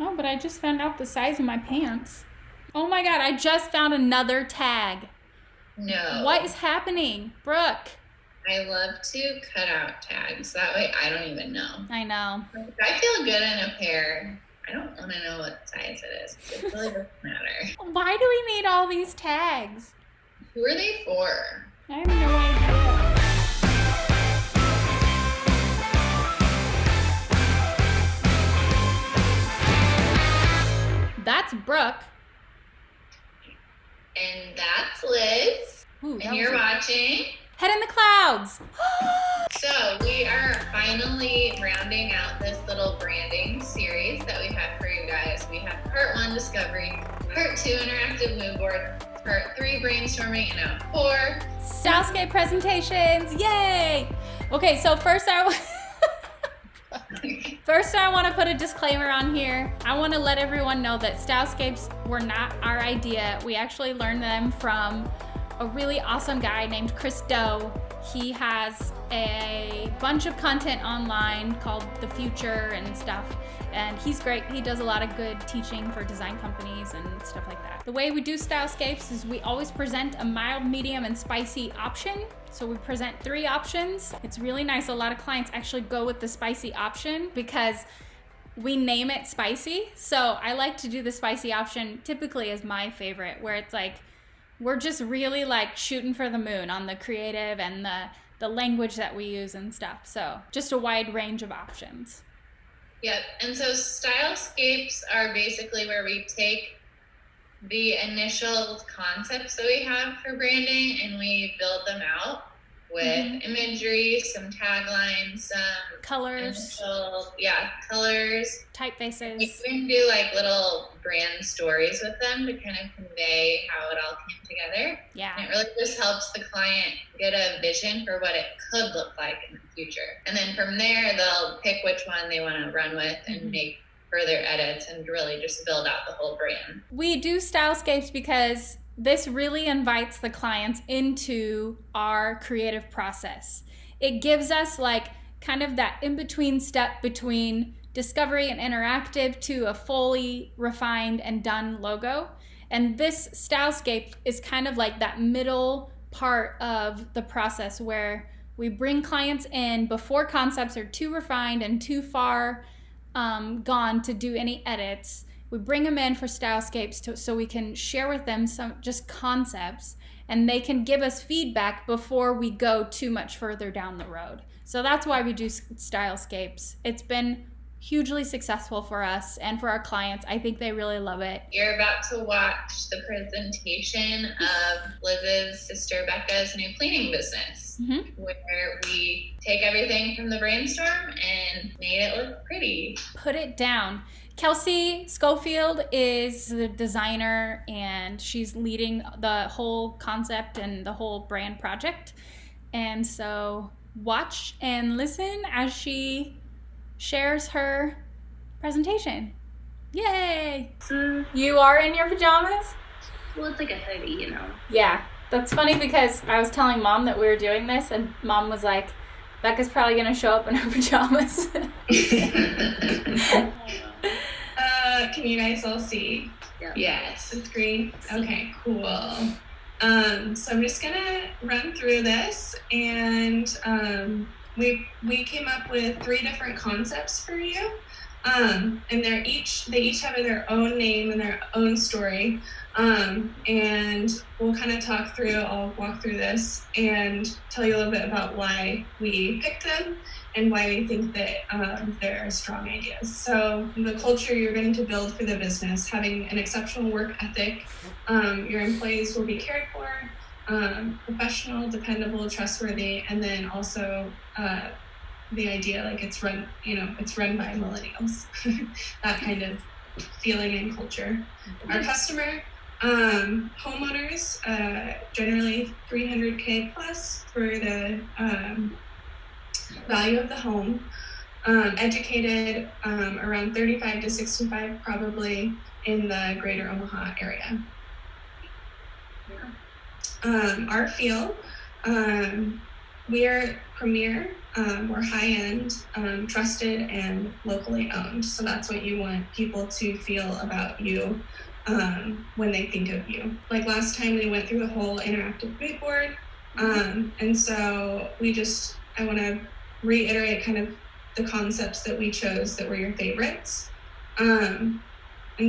Oh, but I just found out the size of my pants. Oh my god, I just found another tag. No. What is happening? Brooke. I love to cut out tags. That way I don't even know. I know. If I feel good in a pair, I don't want to know what size it is. It really doesn't matter. Why do we need all these tags? Who are they for? I have no idea. That's Brooke. And that's Liz. Ooh, and you're watching Head in the Clouds. So we are finally rounding out this little branding series that we have for you guys. We have part 1, discovery, part 2, interactive mood board, part 3, brainstorming, and now 4, Stylescape presentations. Yay! Okay, so first I want to put a disclaimer on here. I want to let everyone know that Stylescapes were not our idea. We actually learned them from a really awesome guy named Chris Doe. He has a bunch of content online called The Future and stuff, and he's great. He does a lot of good teaching for design companies and stuff like that. The way we do Stylescapes is we always present a mild, medium, and spicy option. So we present 3 options. It's really nice. A lot of clients actually go with the spicy option because we name it spicy. So I like to do the spicy option typically as my favorite, where it's like, we're just really like shooting for the moon on the creative and the language that we use and stuff. So just a wide range of options. Yep. And so Stylescapes are basically where we take the initial concepts that we have for branding and we build them out with imagery, some taglines, some colors, colors, typefaces. You can do like little brand stories with them to kind of convey how it all came together. Yeah. And it really just helps the client get a vision for what it could look like in the future. And then from there, they'll pick which one they want to run with and make further edits and really just build out the whole brand. We do Stylescapes because this really invites the clients into our creative process. It gives us like kind of that in-between step between discovery and interactive to a fully refined and done logo. And this Stylescape is kind of like that middle part of the process where we bring clients in before concepts are too refined and too far gone to do any edits. We bring them in for Stylescapes so we can share with them some just concepts and they can give us feedback before we go too much further down the road. So that's why we do Stylescapes. It's been hugely successful for us and for our clients. I think they really love it. You're about to watch the presentation of Liz's sister Becca's new cleaning business, where we take everything from the brainstorm and made it look pretty. Put it down. Kelsey Schofield is the designer and she's leading the whole concept and the whole brand project. And so watch and listen as she shares her presentation. Yay! You are in your pajamas? Well, it's like a hoodie, you know. Yeah, that's funny because I was telling Mom that we were doing this and Mom was like, Becca's probably going to show up in her pajamas. Can you guys all see? Yeah. Yes, it's green. Okay, cool. So I'm just gonna run through this, and we came up with 3 different concepts for you, and they each have their own name and their own story, and we'll kind of I'll walk through this and tell you a little bit about why we picked them and why we think that they're strong ideas. So the culture you're going to build for the business, having an exceptional work ethic, your employees will be cared for, professional, dependable, trustworthy, and then also the idea like it's run by millennials, that kind of feeling and culture. Our customer, homeowners, generally $300K plus for the value of the home, educated, around 35 to 65, probably in the greater Omaha area. Our feel, we are premier we're high-end, trusted, and locally owned. So that's what you want people to feel about you when they think of you. Like last time we went through the whole interactive mood board. And so I want to reiterate kind of the concepts that we chose that were your favorites. And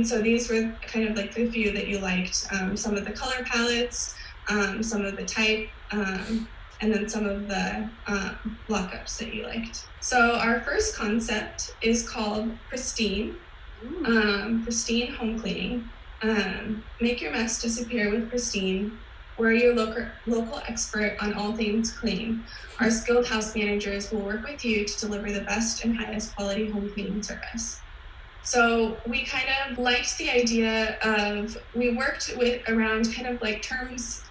so these were kind of like the few that you liked. Some of the color palettes, some of the type, and then some of the lockups that you liked. So our first concept is called Pristine, Pristine Home Cleaning. Make your mess disappear with Pristine. We're your local expert on all things clean. Our skilled house managers will work with you to deliver the best and highest quality home cleaning service. So we kind of liked the idea of, we worked around kind of like terms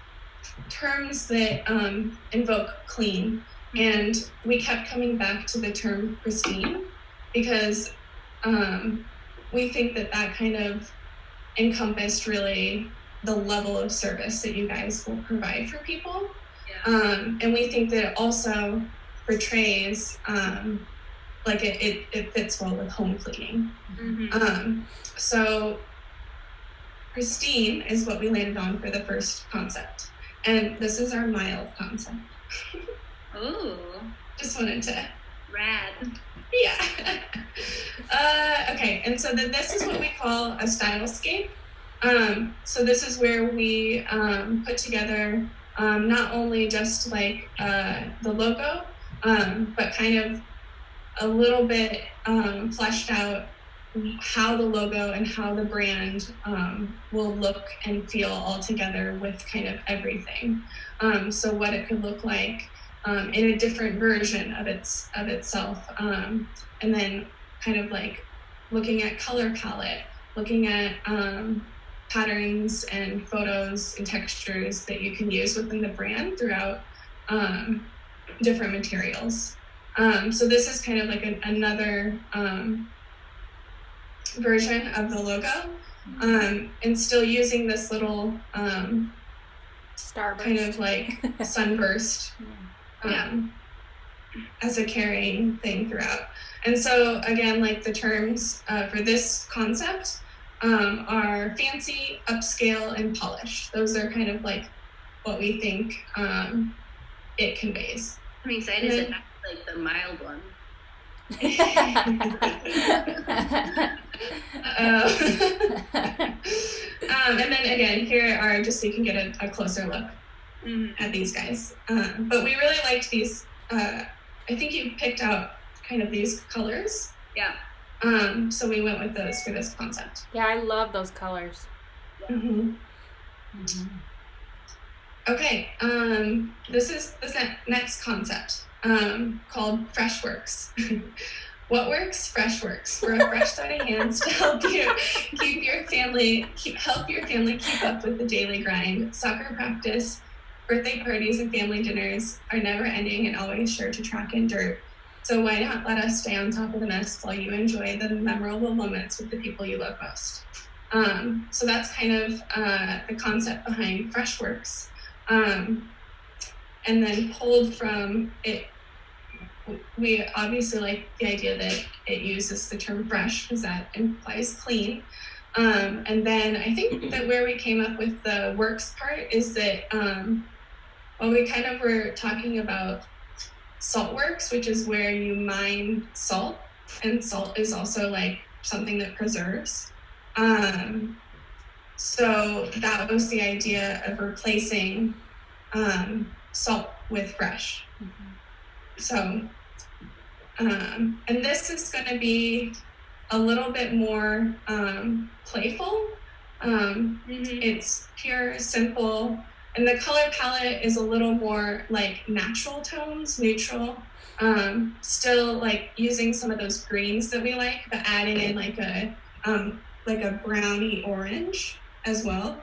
that invoke clean. And we kept coming back to the term pristine because we think that kind of encompassed really the level of service that you guys will provide for people. Yeah. And we think that it also portrays like it fits well with home cleaning. So pristine is what we landed on for the first concept. And this is our mild concept. Ooh. Just wanted to. Rad. Yeah. Okay, and so this is what we call a Stylescape. So this is where we put together not only just like the logo, but kind of a little bit fleshed out how the logo and how the brand will look and feel all together with kind of everything. So what it could look like in a different version of itself, and then kind of like looking at color palette, looking at patterns and photos and textures that you can use within the brand throughout different materials. So this is kind of like another version of the logo, and still using this little Starburst. kind of like sunburst as a carrying thing throughout. And so again, like the terms for this concept are fancy, upscale, and polish. Those are kind of like what we think it conveys. I'm excited that that's like the mild one. And then again, here are just so you can get a closer look at these guys. But we really liked these. I think you picked out kind of these colors. Yeah. So we went with those for this concept. Yeah, I love those colors. Okay. This is the next concept called Fresh Works. What works? Fresh works. We're a fresh set of hands to help your family keep up with the daily grind. Soccer practice, birthday parties, and family dinners are never ending and always sure to track in dirt. So why not let us stay on top of the mess while you enjoy the memorable moments with the people you love most? So that's kind of the concept behind Fresh Works. And then pulled from it, we obviously like the idea that it uses the term fresh because that implies clean. And then I think that where we came up with the works part is that while we kind of were talking about salt works, which is where you mine salt, and salt is also like something that preserves. So that was the idea of replacing salt with fresh. So, and this is going to be a little bit more playful. It's pure, simple, and the color palette is a little more like natural tones, neutral. Still like using some of those greens that we like, but adding in like a browny orange as well.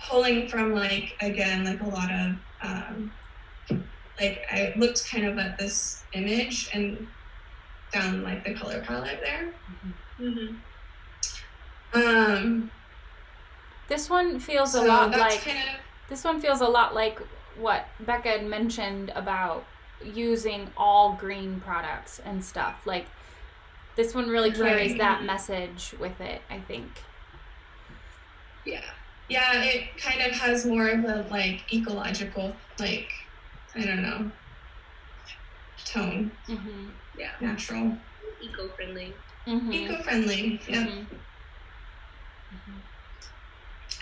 Pulling from like, again, like a lot of like I looked kind of at this image and found like the color palette there. This one feels a lot like what Becca had mentioned about using all green products and stuff. Like, this one really carries that message with it, I think. Yeah. Yeah, it kind of has more of a like ecological, like, I don't know, tone. Mm-hmm. Yeah. Natural. Eco-friendly. Mm-hmm. Eco-friendly, yeah. Mm-hmm.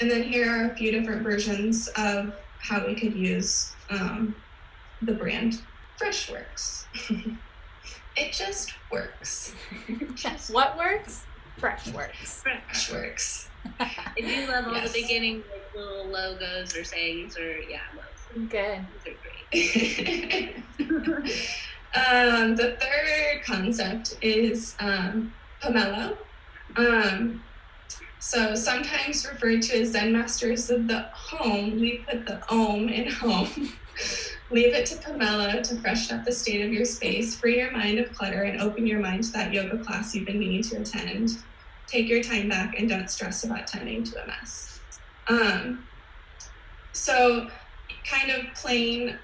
And then here are a few different versions of how we could use the brand Freshworks. It just works. What works? Freshworks. Freshworks. I do love all Yes. the beginning like little logos or sayings or those. Good. Those are great. The third concept is pomelo. So sometimes referred to as Zen Masters of the home, we put the om in home. Leave it to pomelo to freshen up the state of your space, free your mind of clutter, and open your mind to that yoga class you've been meaning to attend. Take your time back and don't stress about tending to a mess. So kind of playing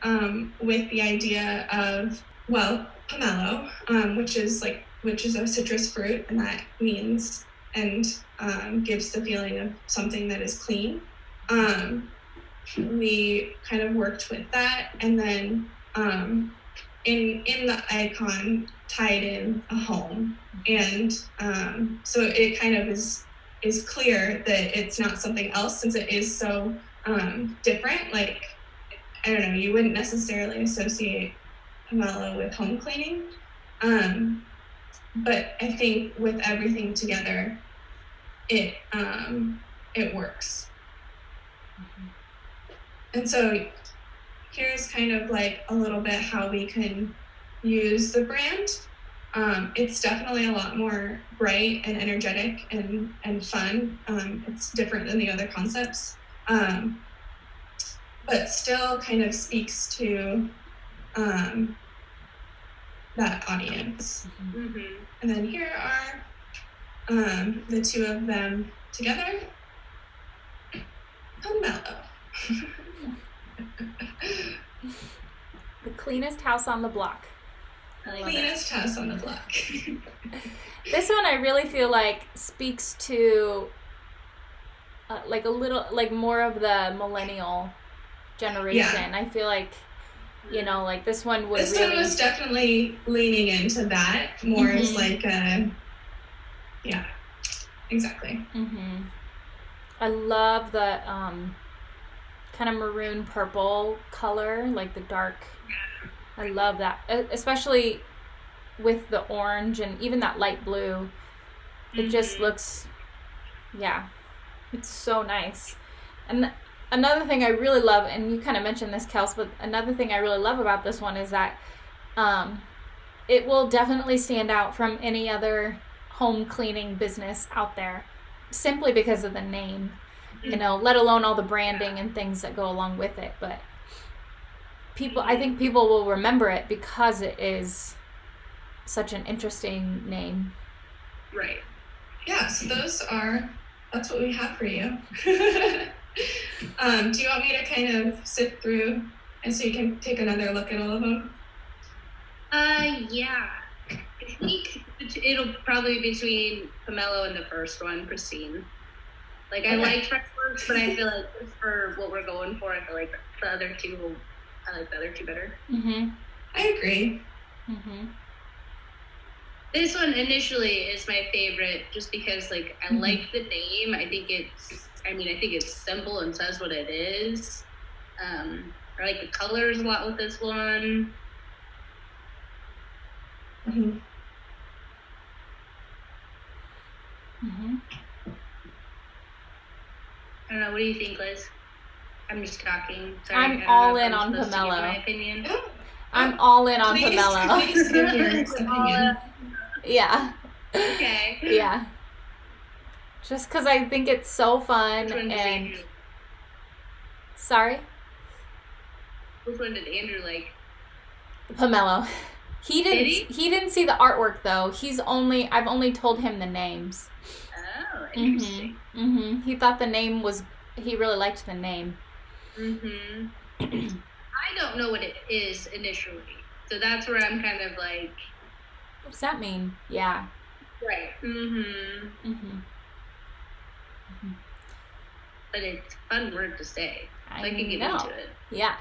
with the idea of, well, pomelo, which is a citrus fruit, and that means and gives the feeling of something that is clean. We kind of worked with that, and then in the icon tied in a home, and so it kind of is clear that it's not something else, since it is so different. Like, I don't know, you wouldn't necessarily associate pomelo with home cleaning, but I think with everything together, it works. Mm-hmm. And so here's kind of like a little bit how we can use the brand. It's definitely a lot more bright and energetic and fun. It's different than the other concepts, but still kind of speaks to that audience. Mm-hmm. And then here are the two of them together. Pomelo. The cleanest house on the block. Cleanest house on the block. This one I really feel like speaks to like a little, like more of the millennial generation. Yeah. I feel like, you know, like this one would This really... one was definitely leaning into that more as like a, yeah, exactly. Mm-hmm. I love the kind of maroon purple color, like the dark. I love that, especially with the orange and even that light blue. It just looks, yeah, it's so nice. And another thing I really love, and you kind of mentioned this, Kels, but another thing I really love about this one is that it will definitely stand out from any other home cleaning business out there, simply because of the name, you know, let alone all the branding and things that go along with it. But I think people will remember it because it is such an interesting name. Right. Yeah, so that's what we have for you. Do you want me to kind of sift through and so you can take another look at all of them? Yeah. I think it'll probably be between pomelo and the first one, Pristine. Like, I like Freshworks, but I feel like for what we're going for, I feel like I like the other two better. Mm-hmm. I agree. Mm-hmm. This one initially is my favorite just because, like, I like the name. I think it's simple and says what it is. I like the colors a lot with this one. Mm-hmm. Mm-hmm. I don't know. What do you think, Liz? I'm just talking. Sorry, I'm all in on pomelo. My opinion. I'm all in on Please pomelo. give your opinion. Yeah. Okay. Yeah. Just because I think it's so fun. Which one did And Andrew? Sorry? Which one did Andrew like? Pomelo. He Did didn't see the artwork though. I've only told him the names. Oh, interesting. He thought the name he really liked the name. I don't know what it is initially. So that's where I'm kind of like, What does that mean? Yeah. right. But it's a fun word to say. I can get know. into it. Yeah.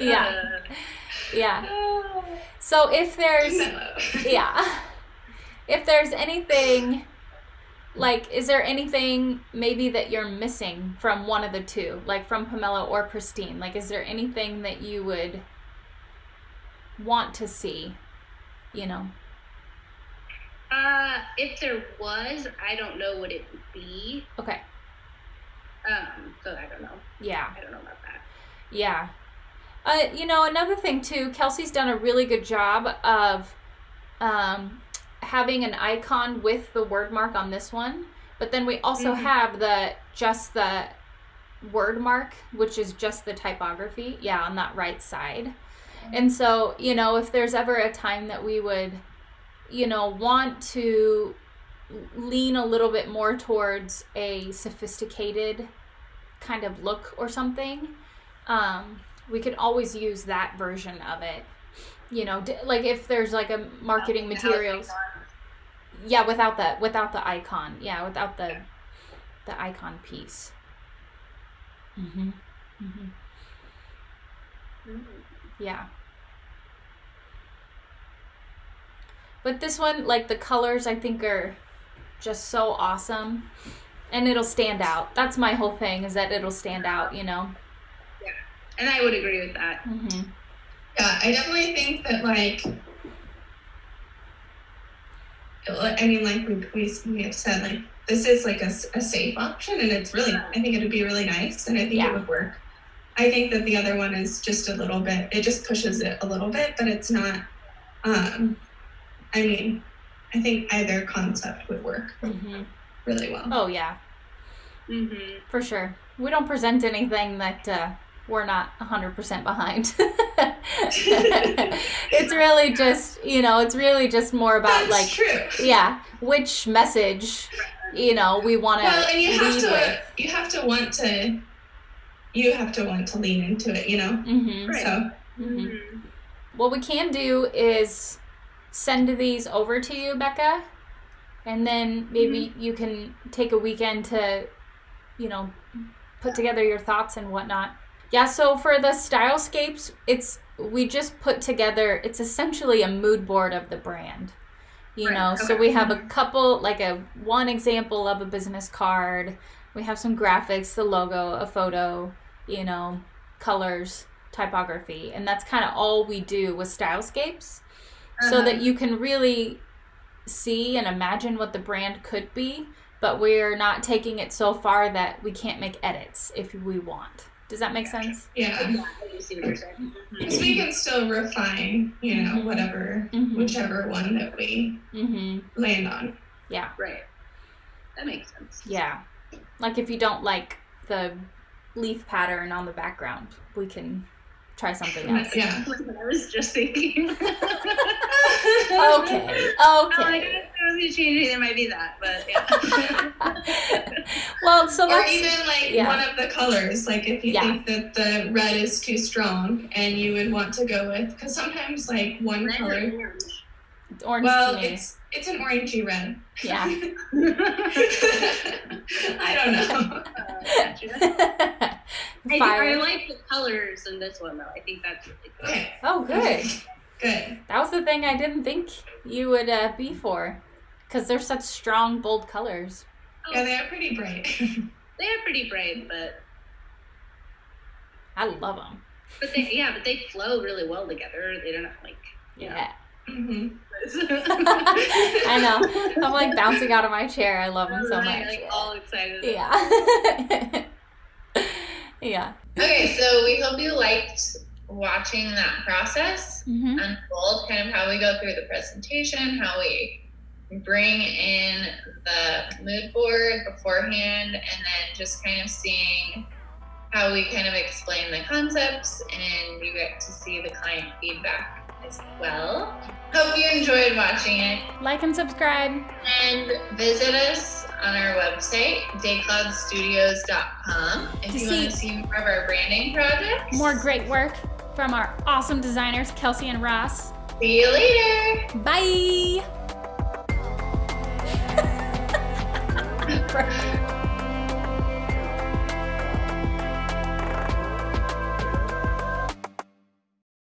Yeah. Yeah. So if there's if there's anything, like, is there anything maybe that you're missing from one of the two, like from Pomelo or Pristine? Like, is there anything that you would want to see, you know? If there was, I don't know what it would be. Okay. So I don't know. Yeah. I don't know about that. Yeah. You know, another thing too, Kelsey's done a really good job of having an icon with the word mark on this one, but then we also have just the word mark, which is just the typography, on that right side. And so, you know, if there's ever a time that we would, you know, want to lean a little bit more towards a sophisticated kind of look or something, we could always use that version of it, you know, like if there's like a marketing materials, without the icon, without the icon piece. Yeah. But this one, like, the colors I think are just so awesome, and it'll stand out. That's my whole thing, is that it'll stand out, you know? Yeah, and I would agree with that. Yeah, I definitely think that, like, I mean, like we have said, like, this is like a safe option, and it's really, I think it would be really nice, and I think it would work. I think that the other one is just a little bit, it just pushes it a little bit, but it's not, I mean, I think either concept would work really well. Oh, yeah. For sure. We don't present anything that we're not 100% behind. It's really just, you know, it's really just more about, That's true. Which message, you know, we want to and lead with. You have to want to lean into it, you know? Right. So. What we can do is send these over to you, Becca, and then maybe you can take a weekend to, you know, put together your thoughts and whatnot. Yeah, so for the Stylescapes, we just put together, it's essentially a mood board of the brand, you know. So we have a couple, like one example of a business card, we have some graphics, the logo, a photo, you know, colors, typography, and that's kind of all we do with Stylescapes. So that you can really see and imagine what the brand could be, but we're not taking it so far that we can't make edits if we want. Does that make sense? Yeah. I see what you're saying. Because we can still refine, you know, whichever one that we land on. Yeah. Right. That makes sense. Yeah. Like if you don't like the leaf pattern on the background, we can try something else. Yeah. I was just thinking. Okay. I was going to change it. There might be that, but yeah. Well, so or even like one of the colors, like if you think that the red is too strong and you would want to go with, because sometimes like one red color. It's orange. Well, it's an orangey red. Yeah. I don't know. I like the colors in this one though. I think that's really cool. Okay. Oh, good. Good. That was the thing I didn't think you would be for, because they're such strong, bold colors. Yeah, they are pretty bright. They are pretty bright, but I love them. But they flow really well together. They don't like. Yeah. Mm-hmm. I know. I'm like bouncing out of my chair. I love them so much. Like all excited. Yeah. Yeah. Okay, so we hope you liked watching that process unfold, kind of how we go through the presentation, how we bring in the mood board beforehand, and then just kind of seeing how we kind of explain the concepts, and you get to see the client feedback as well. Hope you enjoyed watching it. Like and subscribe. And visit us on our website, daycloudstudios.com, if you want to see more of our branding projects. More great work. from our awesome designers, Kelsey and Ross. See you later. Bye.